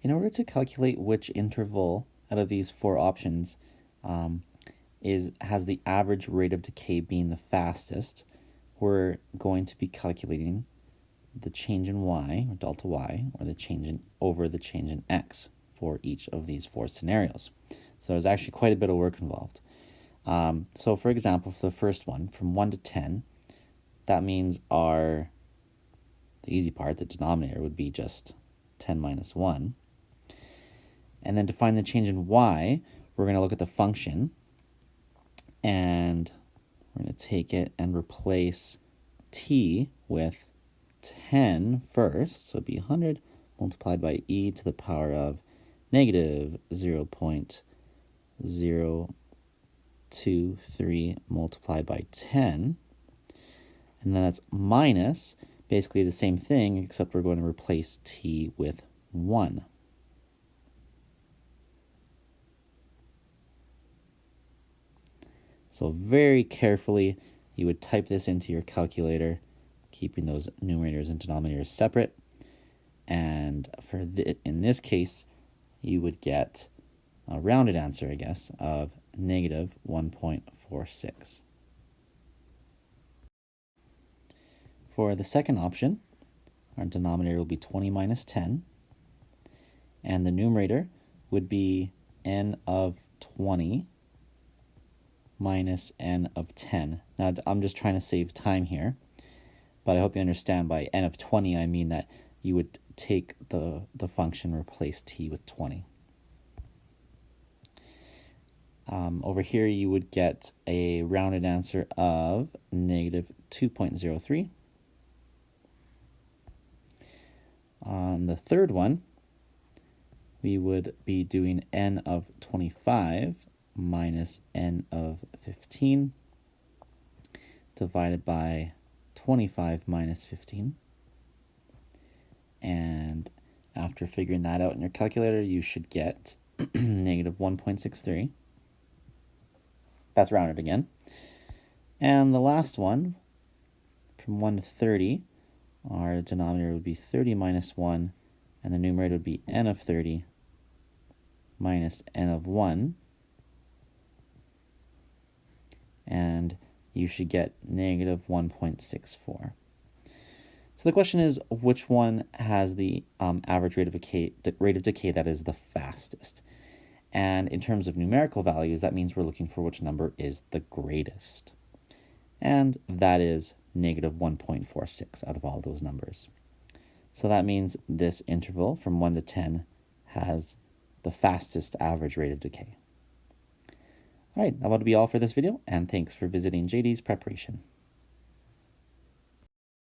In order to calculate which interval out of these four options has the average rate of decay being the fastest, we're going to be calculating the change in y, or delta y, or the change in over the change in x for each of these four scenarios. So there's actually quite a bit of work involved. So for example, for the first one, from 1 to 10, that means the easy part, the denominator, would be just 10 minus 1. And then to find the change in y, we're going to look at the function, and we're going to take it and replace t with 10 first, so it'd be 100 multiplied by e to the power of negative 0.023 multiplied by 10. And then that's minus basically the same thing, except we're going to replace t with 1. So very carefully, you would type this into your calculator, keeping those numerators and denominators separate. And in this case, you would get a rounded answer, I guess, of negative 1.46. For the second option, our denominator will be 20 minus 10, and the numerator would be n of 20 minus n of 10. Now, I'm just trying to save time here, but I hope you understand by n of 20, I mean that you would take the function, replace t with 20. Over here, you would get a rounded answer of negative 2.03. On the third one, we would be doing n of 25 minus n of 15 divided by 25 minus 15. And after figuring that out in your calculator, you should get negative 1.63. That's rounded again. And the last one, from 1 to 30, our denominator would be 30 minus 1, and the numerator would be n of 30 minus n of 1. And you should get negative 1.64. So the question is, which one has the average rate of decay that is the fastest? And in terms of numerical values, that means we're looking for which number is the greatest. And that is negative 1.46 out of all those numbers. So that means this interval from 1 to 10 has the fastest average rate of decay. All right, that will be all for this video, and thanks for visiting JD's Preparation.